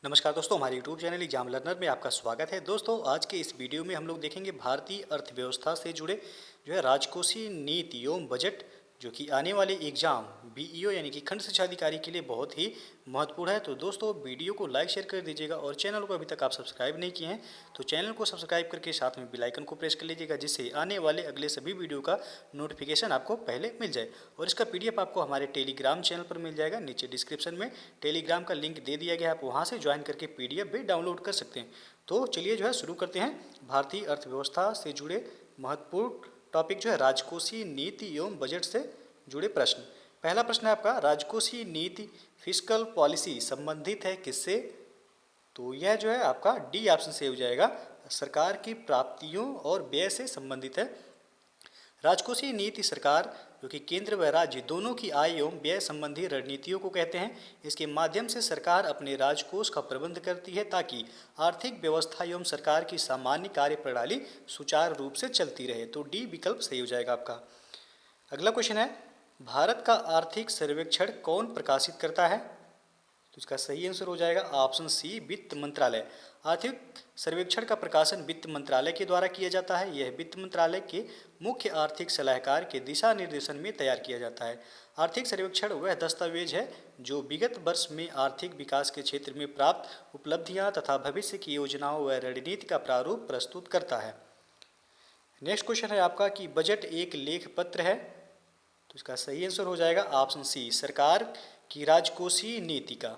नमस्कार दोस्तों, हमारे YouTube चैनल एग्जाम लर्नर में आपका स्वागत है। दोस्तों, आज के इस वीडियो में हम लोग देखेंगे भारतीय अर्थव्यवस्था से जुड़े राजकोषीय नीति एवं बजट, जो कि आने वाले एग्जाम बीईओ यानी कि खंड शिक्षा अधिकारी के लिए बहुत ही महत्वपूर्ण है। तो दोस्तों, वीडियो को लाइक शेयर कर दीजिएगा और चैनल को अभी तक आप सब्सक्राइब नहीं किए हैं तो चैनल को सब्सक्राइब करके साथ में बेल आइकन को प्रेस कर लीजिएगा, जिससे आने वाले अगले सभी वीडियो का नोटिफिकेशन आपको पहले मिल जाए। और इसका पीडीएफ आपको हमारे टेलीग्राम चैनल पर मिल जाएगा। नीचे डिस्क्रिप्शन में टेलीग्राम का लिंक दे दिया गया है, आप वहाँ से ज्वाइन करके पीडीएफ भी डाउनलोड कर सकते हैं। तो चलिए शुरू करते हैं। भारतीय अर्थव्यवस्था से जुड़े महत्वपूर्ण टॉपिक राजकोषीय नीति एवं बजट से जुड़े प्रश्न। पहला प्रश्न है आपका, राजकोषीय नीति फिस्कल पॉलिसी संबंधित है किससे? तो यह आपका डी ऑप्शन से हो जाएगा, सरकार की प्राप्तियों और व्यय से संबंधित है। राजकोषीय नीति सरकार, जो कि केंद्र व राज्य दोनों की आय एवं व्यय संबंधी रणनीतियों को कहते हैं। इसके माध्यम से सरकार अपने राजकोष का प्रबंध करती है ताकि आर्थिक व्यवस्था एवं सरकार की सामान्य कार्य प्रणाली सुचारू रूप से चलती रहे। तो डी विकल्प सही हो जाएगा आपका। अगला क्वेश्चन है, भारत का आर्थिक सर्वेक्षण कौन प्रकाशित करता है? तो इसका सही आंसर हो जाएगा ऑप्शन सी, वित्त मंत्रालय। आर्थिक सर्वेक्षण का प्रकाशन वित्त मंत्रालय के द्वारा किया जाता है। यह वित्त मंत्रालय के मुख्य आर्थिक सलाहकार के दिशा निर्देशन में तैयार किया जाता है। आर्थिक सर्वेक्षण वह दस्तावेज है जो विगत वर्ष में आर्थिक विकास के क्षेत्र में प्राप्त उपलब्धियां तथा भविष्य की योजनाओं व रणनीति का प्रारूप प्रस्तुत करता है। नेक्स्ट क्वेश्चन है आपका कि बजट एक लेख पत्र है। तो इसका सही आंसर हो जाएगा ऑप्शन सी, सरकार की राजकोषीय नीति का।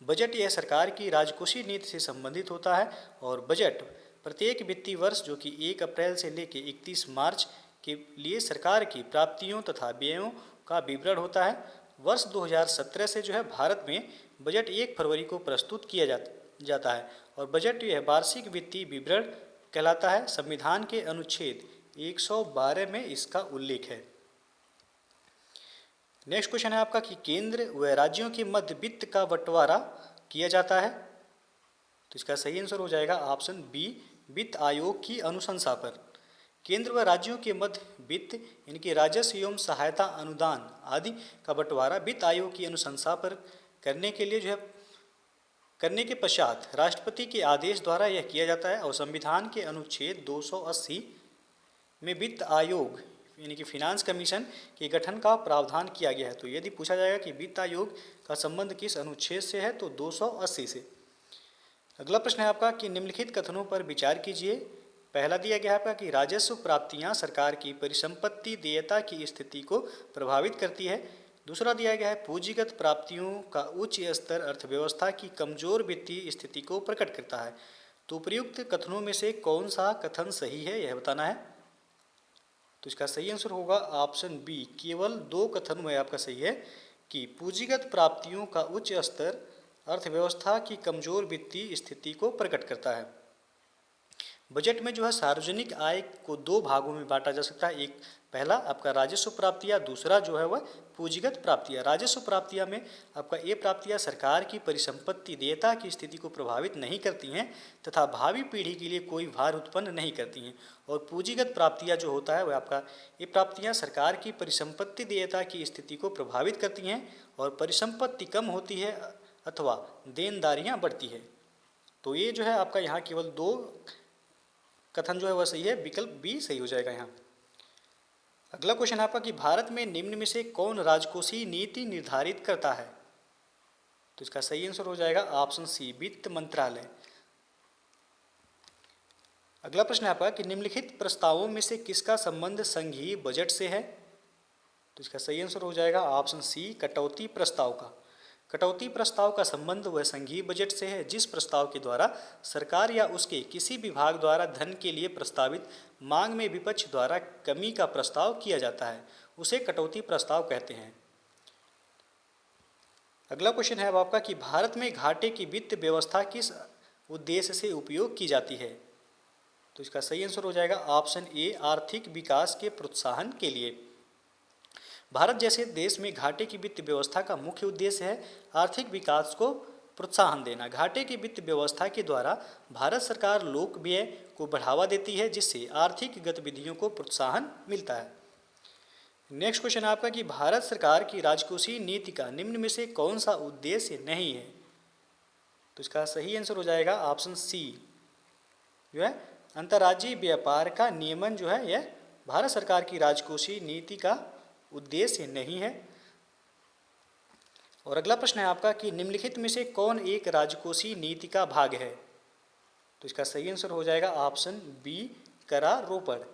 बजट यह सरकार की राजकोषीय नीति से संबंधित होता है और बजट प्रत्येक वित्तीय वर्ष, जो कि 1 अप्रैल से लेकर 31 मार्च के लिए सरकार की प्राप्तियों तथा व्ययों का विवरण होता है। वर्ष 2017 से भारत में बजट 1 फरवरी को प्रस्तुत किया जाता है और बजट यह वार्षिक वित्तीय विवरण कहलाता है। संविधान के अनुच्छेद 112 में इसका उल्लेख है। नेक्स्ट क्वेश्चन है आपका कि केंद्र व राज्यों के मध्य वित्त का बंटवारा किया जाता है। तो इसका सही आंसर हो जाएगा ऑप्शन बी, वित्त आयोग की अनुशंसा पर। केंद्र व राज्यों के मध्य वित्त, इनके राजस्व एवं सहायता अनुदान आदि का बंटवारा वित्त आयोग की अनुशंसा पर करने के लिए करने के पश्चात राष्ट्रपति के आदेश द्वारा यह किया जाता है और संविधान के अनुच्छेद 280 में वित्त आयोग यानी कि फिनांस कमीशन के गठन का प्रावधान किया गया है। तो यदि पूछा जाएगा कि वित्त आयोग का संबंध किस अनुच्छेद से है, तो 280 से। अगला प्रश्न है आपका कि निम्नलिखित कथनों पर विचार कीजिए। पहला दिया गया है आपका कि राजस्व प्राप्तियां सरकार की परिसंपत्ति देयता की स्थिति को प्रभावित करती है। दूसरा दिया गया है पूंजीगत प्राप्तियों का उच्च स्तर अर्थव्यवस्था की कमजोर वित्तीय स्थिति को प्रकट करता है। तो उपयुक्त कथनों में से कौन सा कथन सही है, यह बताना है। तो इसका सही आंसर होगा ऑप्शन बी, केवल 2 कथन में आपका सही है कि पूंजीगत प्राप्तियों का उच्च स्तर अर्थव्यवस्था की कमजोर वित्तीय स्थिति को प्रकट करता है। बजट में सार्वजनिक आय को 2 भागों में बांटा जा सकता है। एक पहला आपका राजस्व प्राप्तियां, दूसरा वह पूंजीगत प्राप्तियां। राजस्व प्राप्तियां में आपका ये प्राप्तियां सरकार की परिसंपत्ति देयता की स्थिति को प्रभावित नहीं करती हैं तथा भावी पीढ़ी के लिए कोई भार उत्पन्न नहीं करती हैं। और पूंजीगत प्राप्तियां होता है वह आपका ये प्राप्तियां सरकार की परिसंपत्ति देयता की स्थिति को प्रभावित करती हैं और परिसंपत्ति कम होती है अथवा देनदारियां बढ़ती है। तो ये आपका यहाँ केवल 2 कथन वह सही है, विकल्प बी सही हो जाएगा यहाँ। अगला क्वेश्चन है आपका कि भारत में निम्न में से कौन राजकोषीय नीति निर्धारित करता है? तो इसका सही आंसर हो जाएगा ऑप्शन सी, वित्त मंत्रालय। अगला प्रश्न है आपका कि निम्नलिखित प्रस्तावों में से किसका संबंध संघीय बजट से है? तो इसका सही आंसर हो जाएगा ऑप्शन सी, कटौती प्रस्ताव का। कटौती प्रस्ताव का संबंध वह संघीय बजट से है जिस प्रस्ताव के द्वारा सरकार या उसके किसी विभाग द्वारा धन के लिए प्रस्तावित मांग में विपक्ष द्वारा कमी का प्रस्ताव किया जाता है, उसे कटौती प्रस्ताव कहते हैं। अगला क्वेश्चन है अब आपका कि भारत में घाटे की वित्त व्यवस्था किस उद्देश्य से उपयोग की जाती है? तो इसका सही आंसर हो जाएगा ऑप्शन ए, आर्थिक विकास के प्रोत्साहन के लिए। भारत जैसे देश में घाटे की वित्त व्यवस्था का मुख्य उद्देश्य है आर्थिक विकास को प्रोत्साहन देना। घाटे की वित्त व्यवस्था के द्वारा भारत सरकार लोक व्यय को बढ़ावा देती है जिससे आर्थिक गतिविधियों को प्रोत्साहन मिलता है। नेक्स्ट क्वेश्चन है आपका कि भारत सरकार की राजकोषीय नीति का निम्न में से कौन सा उद्देश्य नहीं है? तो इसका सही आंसर हो जाएगा ऑप्शन सी, जो है अंतर्राज्यीय व्यापार का नियमन जो है यह भारत सरकार की राजकोषीय नीति का उद्देश्य नहीं है। और अगला प्रश्न है आपका कि निम्नलिखित में से कौन एक राजकोषीय नीति का भाग है? तो इसका सही आंसर हो जाएगा ऑप्शन बी, करारोपण।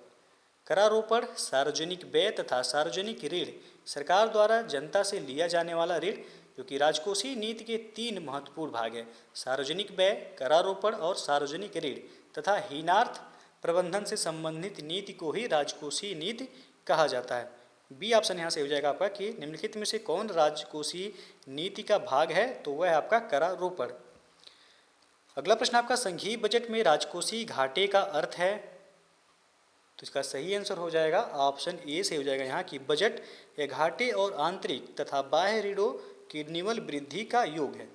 करारोपण सार्वजनिक व्यय तथा सार्वजनिक ऋण, सरकार द्वारा जनता से लिया जाने वाला ऋण, जो कि राजकोषीय नीति के 3 महत्वपूर्ण भाग हैं: सार्वजनिक व्यय, करारोपण और सार्वजनिक ऋण तथा हीनार्थ प्रबंधन से संबंधित नीति को ही राजकोषीय नीति कहा जाता है। बी ऑप्शन यहाँ से हो जाएगा आपका कि निम्नलिखित में से कौन राजकोषीय नीति का भाग है? तो वह है आपका करारोपण। अगला प्रश्न आपका संघीय बजट में राजकोषीय घाटे का अर्थ है? तो इसका सही आंसर हो जाएगा ऑप्शन ए से हो जाएगा यहाँ कि बजट या घाटे और आंतरिक तथा बाह्य ऋणों की निवल वृद्धि का योग है।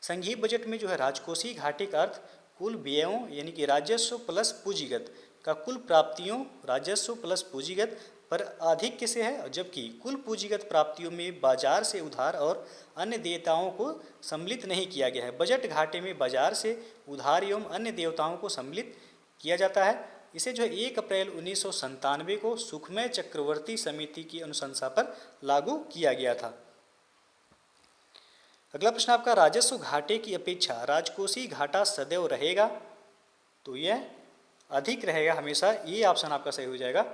संघीय बजट में जो है राजकोषीय घाटे का अर्थ कुल व्ययों यानी कि राजस्व प्लस पूंजीगत का कुल प्राप्तियों राजस्व प्लस पूंजीगत पर आधिक्य से है, जबकि कुल पूंजीगत प्राप्तियों में बाजार से उधार और अन्य देयताओं को सम्मिलित नहीं किया गया है। बजट घाटे में बाजार से उधार एवं अन्य देयताओं को सम्मिलित किया जाता है। इसे जो है 1 अप्रैल 1997 को सुखमय चक्रवर्ती समिति की अनुशंसा पर लागू किया गया था। अगला प्रश्न आपका राजस्व घाटे की अपेक्षा राजकोषीय घाटा सदैव रहेगा? तो यह अधिक रहेगा हमेशा, ये ऑप्शन आपका सही हो जाएगा।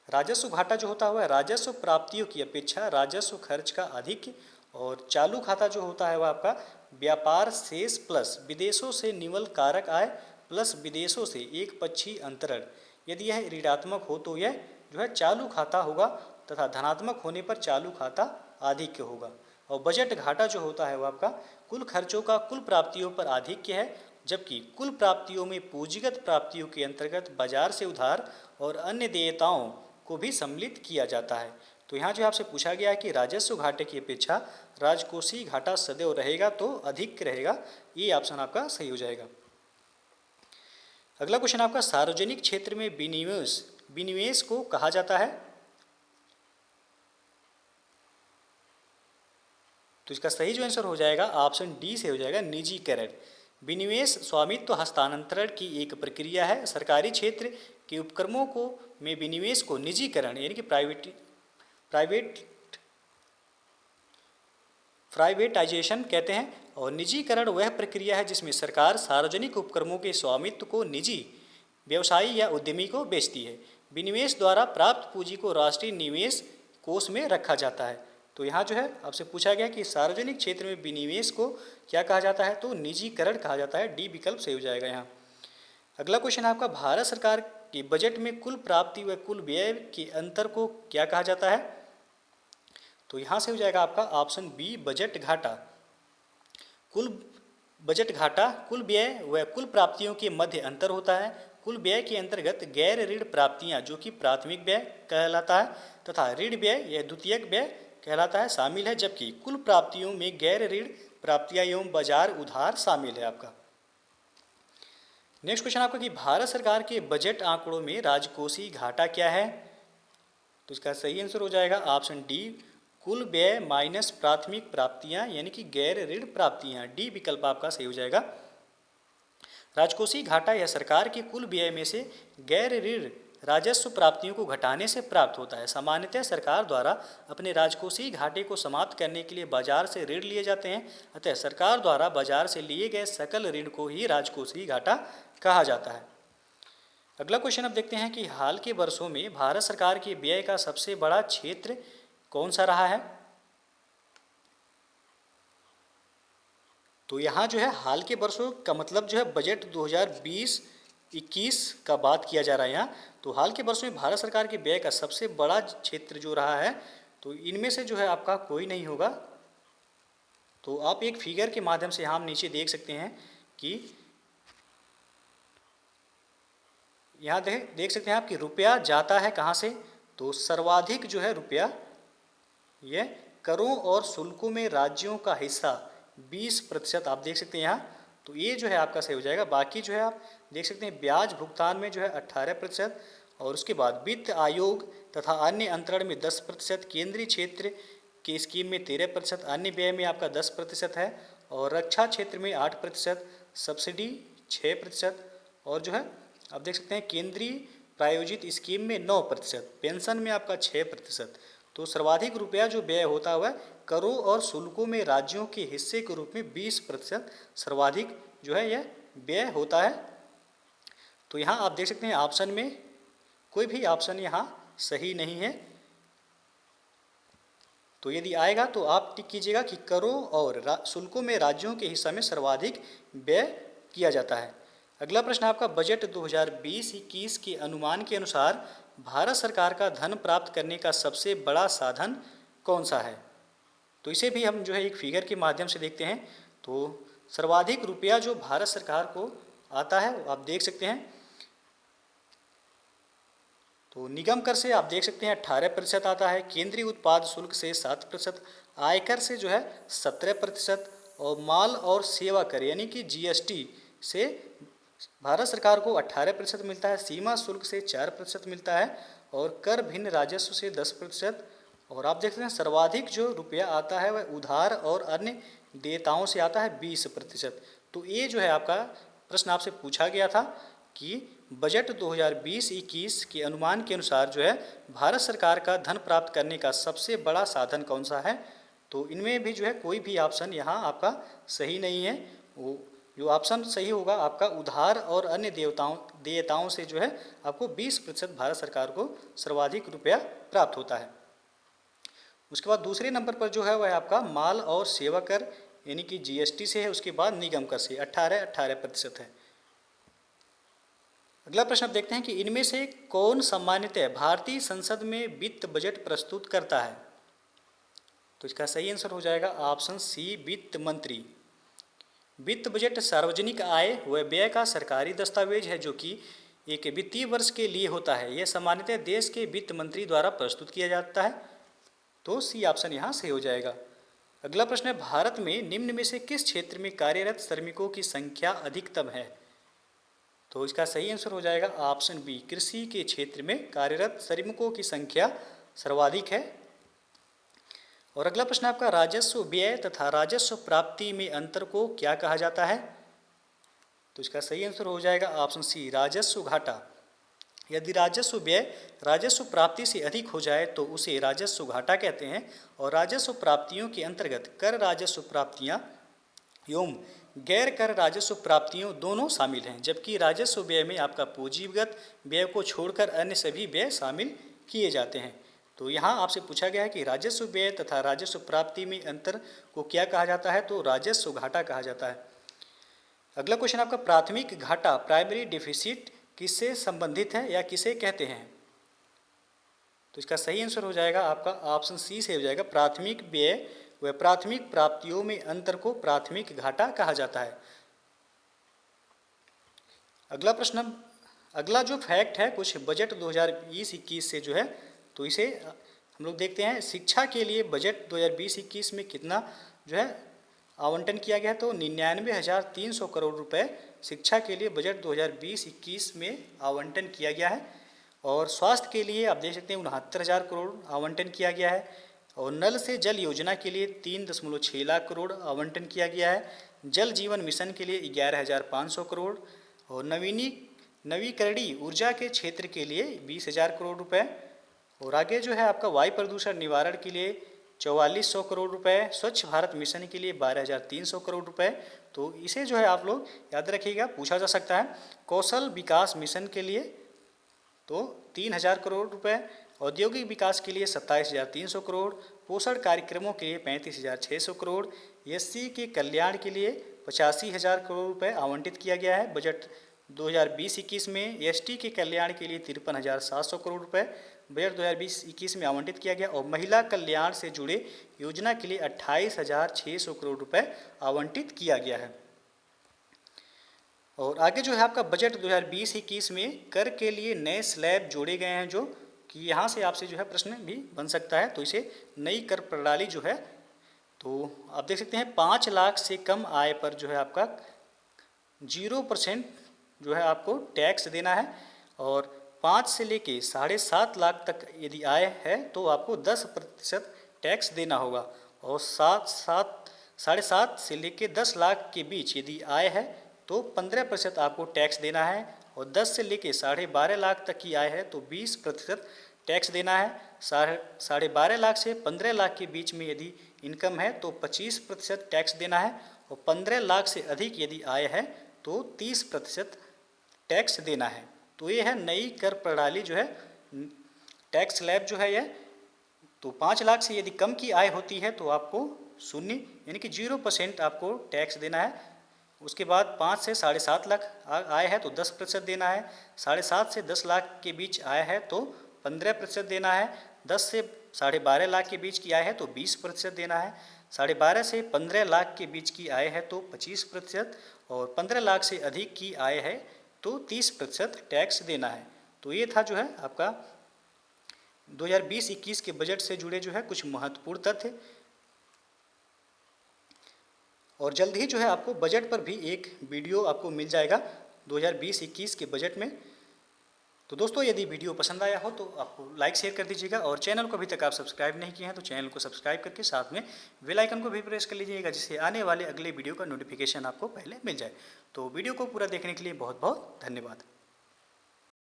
राजस्व घाटा जो होता है राजस्व प्राप्तियों की अपेक्षा राजस्व खर्च का अधिक, और चालू खाता जो होता है वह आपका व्यापार शेष प्लस विदेशों से निवल कारक आय प्लस विदेशों से एक पक्षीय अंतरण। यदि यह ऋणात्मक हो तो यह जो है चालू खाता होगा तथा धनात्मक होने पर चालू खाता आधिक्य होगा। और बजट घाटा जो होता है वह आपका कुल खर्चों का कुल प्राप्तियों पर आधिक्य है, जबकि कुल प्राप्तियों में पूंजीगत प्राप्तियों के अंतर्गत बाजार से उधार और अन्य देयताओं को भी सम्मिलित किया जाता है। तो यहाँ जो आपसे पूछा गया है कि राजस्व घाटे की अपेक्षा राजकोषीय घाटा सदैव रहेगा तो अधिक रहेगा, ये ऑप्शन आपका सही हो जाएगा। अगला क्वेश्चन आपका सार्वजनिक क्षेत्र में विनिवेश को कहा जाता है? तो इसका सही जो आंसर हो जाएगा ऑप्शन डी से हो जाएगा निजीकरण। विनिवेश स्वामित्व हस्तांतरण की एक प्रक्रिया है। सरकारी क्षेत्र के उपक्रमों को में विनिवेश को निजीकरण यानी कि प्राइवेटाइजेशन कहते हैं। और निजीकरण वह प्रक्रिया है जिसमें सरकार सार्वजनिक उपक्रमों के स्वामित्व को निजी व्यवसायी या उद्यमी को बेचती है। विनिवेश द्वारा प्राप्त पूंजी को राष्ट्रीय निवेश कोष में रखा जाता है। तो यहाँ जो है आपसे पूछा गया कि सार्वजनिक क्षेत्र में विनिवेश को क्या कहा जाता है? तो निजीकरण कहा जाता है। डी विकल्प सही हो जाएगा यहाँ। अगला क्वेश्चन आपका भारत सरकार के बजट में कुल प्राप्ति व कुल व्यय के अंतर को क्या कहा जाता है? तो यहाँ से हो जाएगा आपका ऑप्शन बी बजट घाटा। कुल बजट घाटा कुल व्यय व कुल प्राप्तियों के मध्य अंतर होता है। कुल व्यय के अंतर्गत गैर ऋण प्राप्तियाँ जो कि प्राथमिक व्यय कहलाता है तथा ऋण व्यय या द्वितीयक व्यय कहलाता है शामिल है, जबकि कुल प्राप्तियों में गैर ऋण प्राप्तियाँ एवं बाजार उधार शामिल है आपका। नेक्स्ट क्वेश्चन आपका कि भारत सरकार के बजट आंकड़ों में राजकोषीय घाटा क्या है? तो इसका सही आंसर हो जाएगा ऑप्शन डी कुल व्यय माइनस प्राथमिक प्राप्तियां यानी कि गैर ऋण प्राप्तियां। डी विकल्प आपका सही हो जाएगा। राजकोषीय घाटा यह सरकार के कुल व्यय में से गैर ऋण राजस्व प्राप्तियों को घटाने से प्राप्त होता है। सामान्यतः सरकार द्वारा अपने राजकोषीय घाटे को समाप्त करने के लिए बाजार से ऋण लिए जाते हैं, अतः सरकार द्वारा बाजार से लिए गए सकल ऋण को ही राजकोषीय घाटा कहा जाता है। अगला क्वेश्चन अब देखते हैं कि हाल के वर्षों में भारत सरकार के व्यय का सबसे बड़ा क्षेत्र कौन सा रहा है? तो यहाँ जो है हाल के वर्षों का मतलब जो है बजट 2020-21 का बात किया जा रहा है यहाँ। तो हाल के वर्षों में भारत सरकार के व्यय का सबसे बड़ा क्षेत्र जो रहा है तो इनमें से जो है आपका कोई नहीं होगा। तो आप एक फिगर के माध्यम से हम नीचे देख सकते हैं कि यहाँ देख सकते हैं आप कि रुपया जाता है कहाँ से? तो सर्वाधिक जो है रुपया यह करों और शुल्कों में राज्यों का हिस्सा 20% आप देख सकते हैं यहाँ। तो ये जो है आपका सही हो जाएगा। बाकी जो है आप देख सकते हैं ब्याज भुगतान में जो है 18% और उसके बाद वित्त आयोग तथा अन्य अंतरण में 10%, केंद्रीय क्षेत्र के स्कीम में 13%, अन्य व्यय में आपका 10% है और रक्षा क्षेत्र में 8%, सब्सिडी 6%, और जो है आप देख सकते हैं केंद्रीय प्रायोजित स्कीम में 9%, पेंशन में आपका 6%। तो सर्वाधिक रुपया जो व्यय होता है वह करों और शुल्कों में राज्यों के हिस्से के रूप में 20% सर्वाधिक जो है यह व्यय होता है। तो यहाँ आप देख सकते हैं ऑप्शन में कोई भी ऑप्शन यहाँ सही नहीं है। तो यदि आएगा तो आप टिक कीजिएगा कि करों और शुल्कों में राज्यों के हिस्सा में सर्वाधिक व्यय किया जाता है। अगला प्रश्न आपका, बजट 2020-21 के अनुमान के अनुसार भारत सरकार का धन प्राप्त करने का सबसे बड़ा साधन कौन सा है? तो इसे भी हम जो है एक फिगर के माध्यम से देखते हैं। तो सर्वाधिक रुपया जो भारत सरकार को आता है आप देख सकते हैं, तो निगम कर से आप देख सकते हैं 18% आता है, केंद्रीय उत्पाद शुल्क से 7%, आयकर से जो है 17%, और माल और सेवा कर यानी कि जीएसटी से भारत सरकार को 18% मिलता है, सीमा शुल्क से 4% मिलता है, और कर भिन्न राजस्व से 10%। और आप देख सकते हैं सर्वाधिक जो रुपया आता है वह उधार और अन्य देयताओं से आता है 20%। तो ये जो है आपका प्रश्न आपसे पूछा गया था कि बजट 2020-21 के अनुमान के अनुसार जो है भारत सरकार का धन प्राप्त करने का सबसे बड़ा साधन कौन सा है? तो इनमें भी जो है कोई भी ऑप्शन यहाँ आपका सही नहीं है। वो जो ऑप्शन सही होगा आपका उधार और अन्य देयताओं से जो है आपको 20% भारत सरकार को सर्वाधिक रुपया प्राप्त होता है। उसके बाद दूसरे नंबर पर जो है वह आपका माल और सेवा कर यानी कि जीएसटी से है, उसके बाद निगम कर से 18% है। अगला प्रश्न आप देखते हैं कि इनमें से कौन सामान्यतः भारतीय संसद में वित्त बजट प्रस्तुत करता है? तो इसका सही आंसर हो जाएगा ऑप्शन सी, वित्त मंत्री। वित्त बजट सार्वजनिक आय व व्यय का सरकारी दस्तावेज है जो कि एक वित्तीय वर्ष के लिए होता है। यह सामान्यतः देश के वित्त मंत्री द्वारा प्रस्तुत किया जाता है। तो सी ऑप्शन यहाँ सही हो जाएगा। अगला प्रश्न है, भारत में निम्न में से किस क्षेत्र में कार्यरत श्रमिकों की संख्या अधिकतम है? तो इसका सही आंसर हो जाएगा ऑप्शन बी, कृषि के क्षेत्र में कार्यरत श्रमिकों की संख्या सर्वाधिक है। और अगला प्रश्न आपका, राजस्व व्यय तथा राजस्व प्राप्ति में अंतर को क्या कहा जाता है? तो इसका सही आंसर हो जाएगा ऑप्शन सी, राजस्व घाटा। यदि राजस्व व्यय राजस्व प्राप्ति से अधिक हो जाए तो उसे राजस्व घाटा कहते हैं। और राजस्व प्राप्तियों के अंतर्गत कर राजस्व प्राप्तियां एवं गैर कर राजस्व प्राप्तियों दोनों शामिल हैं, जबकि राजस्व व्यय में आपका पूंजीगत व्यय को छोड़कर अन्य सभी व्यय शामिल किए जाते हैं। तो यहाँ आपसे पूछा गया है कि राजस्व व्यय तथा राजस्व प्राप्ति में अंतर को क्या कहा जाता है? तो राजस्व घाटा कहा जाता है। अगला क्वेश्चन आपका, प्राथमिक घाटा प्राइमरी डिफिसिट किससे संबंधित है या किसे कहते हैं? तो इसका सही आंसर हो जाएगा आपका ऑप्शन सी से हो जाएगा, प्राथमिक व्यय व प्राथमिक प्राप्तियों में अंतर को प्राथमिक घाटा कहा जाता है। अगला प्रश्न, अगला जो फैक्ट है कुछ बजट 2020-21 से जो है, तो इसे हम लोग देखते हैं। शिक्षा के लिए बजट 2020-21 में कितना जो है आवंटन किया गया? तो 99,300 करोड़ रुपए शिक्षा के लिए बजट 2020-21 में आवंटन किया गया है। और स्वास्थ्य के लिए आप देख सकते हैं 69,000 करोड़ आवंटन किया गया है। और नल से जल योजना के लिए 3.6 लाख करोड़ आवंटन किया गया है। जल जीवन मिशन के लिए 11,500 करोड़। और नवीकरणीय ऊर्जा के क्षेत्र के लिए 20,000 करोड़ रुपए। और आगे जो है आपका वायु प्रदूषण निवारण के लिए 4400 करोड़ रुपए, स्वच्छ भारत मिशन के लिए 12,300 करोड़ रुपए। तो इसे जो है आप लोग याद रखिएगा, पूछा जा सकता है। कौशल विकास मिशन के लिए तो 3,000 करोड़ रुपए, औद्योगिक विकास के लिए 27,300 करोड़, पोषण कार्यक्रमों के लिए 35,600 करोड़, एससी के कल्याण के लिए 85,000 करोड़ रुपए आवंटित किया गया है बजट 2020-21 में। एसटी के कल्याण के लिए 53,700 करोड़ रुपए बजट 2020-21 में आवंटित किया गया। और महिला कल्याण से जुड़े योजना के लिए 28,600 करोड़ रुपए आवंटित किया गया है। और आगे जो है आपका बजट 2020-21 में कर के लिए नए स्लैब जोड़े गए हैं, जो कि यहाँ से आपसे जो है प्रश्न भी बन सकता है। तो इसे नई कर प्रणाली जो है, तो आप देख सकते हैं 5 लाख से कम आय पर जो है आपका 0% जो है आपको टैक्स देना है। और 5 से लेके 7.5 लाख तक यदि आय है तो आपको 10% टैक्स देना होगा। और 7.5 से लेके 10 लाख के बीच यदि आय है तो 15% आपको टैक्स देना है, और 10 से लेके 12.5 लाख तक की आय है तो 20% टैक्स देना है। 12.5 लाख से 15 लाख के बीच में यदि इनकम है तो 25% टैक्स देना है, और 15 लाख से अधिक यदि आय है तो 30% टैक्स देना है। तो ये है नई कर प्रणाली जो है, टैक्स स्लैब जो है यह। तो 5 लाख से यदि कम की आय होती है तो आपको 0 यानी कि 0% आपको टैक्स देना है। उसके बाद 5 से 7.5 लाख आय है तो 10% देना है। 7.5 से 10 लाख के बीच आय है तो 15% देना है। 10 से 12.5 लाख के बीच की आय है तो 20% देना है। 12.5 से 15 लाख के बीच की आय है तो 25%, और 15 लाख से अधिक की आय है तो 30% टैक्स देना है। तो ये था जो है आपका 2020-21 के बजट से जुड़े जो है कुछ महत्वपूर्ण तथ्य। और जल्द ही जो है आपको बजट पर भी एक वीडियो आपको मिल जाएगा 2020-21 के बजट में। तो दोस्तों यदि वीडियो पसंद आया हो तो आपको लाइक शेयर कर दीजिएगा, और चैनल को अभी तक आप सब्सक्राइब नहीं किए हैं तो चैनल को सब्सक्राइब करके साथ में बेल आइकन को भी प्रेस कर लीजिएगा, जिससे आने वाले अगले वीडियो का नोटिफिकेशन आपको पहले मिल जाए। तो वीडियो को पूरा देखने के लिए बहुत बहुत धन्यवाद।